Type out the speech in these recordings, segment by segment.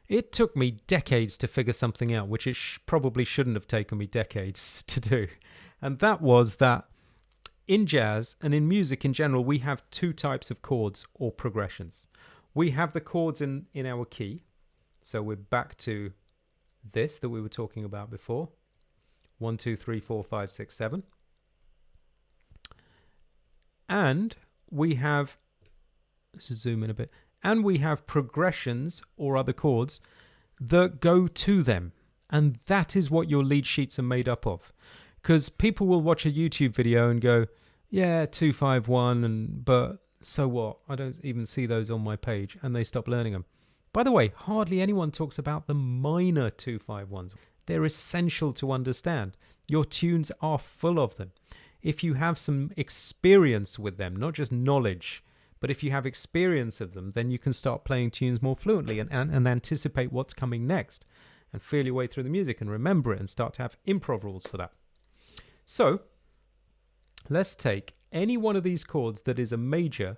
It took me decades to figure something out, which it probably shouldn't have taken me decades to do. And that was that in jazz and in music in general, we have two types of chords or progressions. We have the chords in our key. So we're back to this that we were talking about before. 1, 2, 3, 4, 5, 6, 7. And we have, let's just zoom in a bit, and we have progressions or other chords that go to them. And that is what your lead sheets are made up of. Because people will watch a YouTube video and go, yeah, 2, 5, 1, but so what? I don't even see those on my page, and they stop learning them. By the way, hardly anyone talks about the minor 2, 5, 1s. They're essential to understand. Your tunes are full of them. If you have some experience with them, not just knowledge, but if you have experience of them, then you can start playing tunes more fluently and anticipate what's coming next and feel your way through the music and remember it and start to have improv rules for that. So let's take any one of these chords that is a major,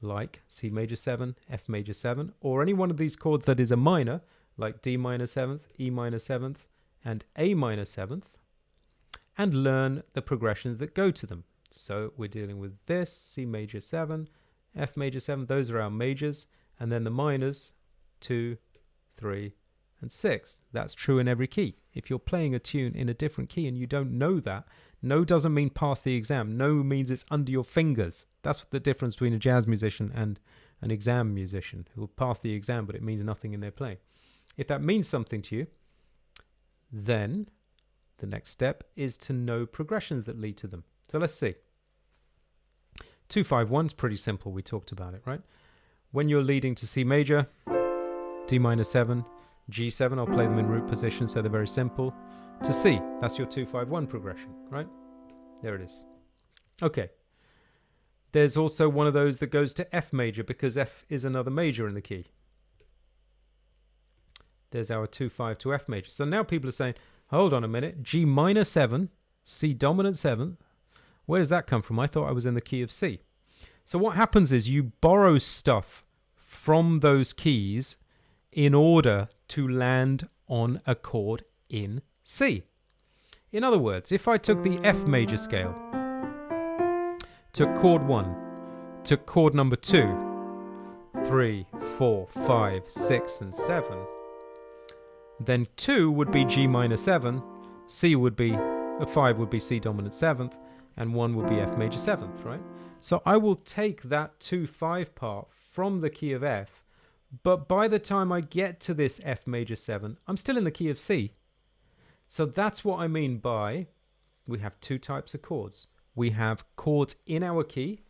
like C major 7, F major 7, or any one of these chords that is a minor, like D minor 7th, E minor 7th, and A minor 7th, and learn the progressions that go to them. So we're dealing with this, C major 7, F major 7, those are our majors, and then the minors, 2, 3, and 6. That's true in every key. If you're playing a tune in a different key and you don't know that, no doesn't mean pass the exam. No means it's under your fingers. That's the difference between a jazz musician and an exam musician who will pass the exam, but it means nothing in their playing. If that means something to you, then the next step is to know progressions that lead to them. So let's see. 2, 5, 1 is pretty simple. We talked about it, right? When you're leading to C major, D minor 7, G7, I'll play them in root position, so they're very simple. To C, that's your 2, 5, 1 progression, right? There it is. Okay. There's also one of those that goes to F major because F is another major in the key. There's our 2, 5 to F major. So now people are saying, hold on a minute, G minor 7, C dominant 7th. Where does that come from? I thought I was in the key of C. So what happens is you borrow stuff from those keys in order to land on a chord in C. In other words, if I took the F major scale, took chord 1, took chord number 2, 3, 4, 5, 6, and 7, then 2 would be G minor 7, C would be, 5 would be C dominant 7th, and 1 would be F major 7th, right? So I will take that 2-5 part from the key of F, but by the time I get to this F major 7, I'm still in the key of C. So that's what I mean by we have two types of chords. We have chords in our key,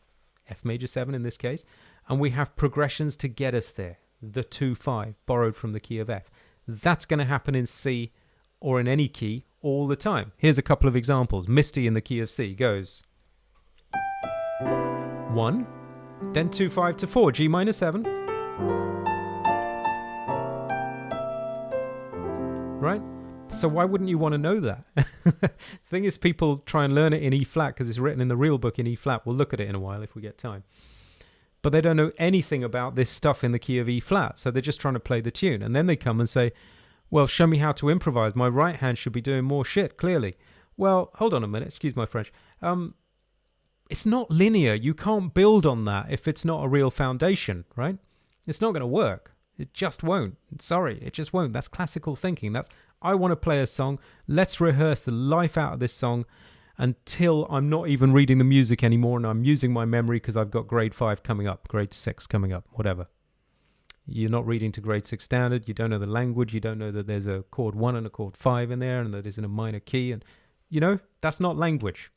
F major 7 in this case, and we have progressions to get us there, the 2-5 borrowed from the key of F. That's going to happen in C or in any key all the time. Here's a couple of examples. Misty in the key of C goes 1, then 2, 5 to 4, G minor 7. Right? So why wouldn't you want to know that? The thing is, people try and learn it in E flat because it's written in the real book in E flat. We'll look at it in a while if we get time. But they don't know anything about this stuff in the key of E flat. So they're just trying to play the tune. And then they come and say, well, show me how to improvise. My right hand should be doing more shit, clearly. Well, hold on a minute. Excuse my French. It's not linear. You can't build on that if it's not a real foundation, right? It's not going to work. It just won't. Sorry, it just won't. That's classical thinking. That's, I want to play a song. Let's rehearse the life out of this song until I'm not even reading the music anymore and I'm using my memory because I've got grade 5 coming up, grade 6 coming up, whatever. You're not reading to grade 6 standard. You don't know the language. You don't know that there's a chord 1 and a chord 5 in there and that is in a minor key. And, you know, that's not language.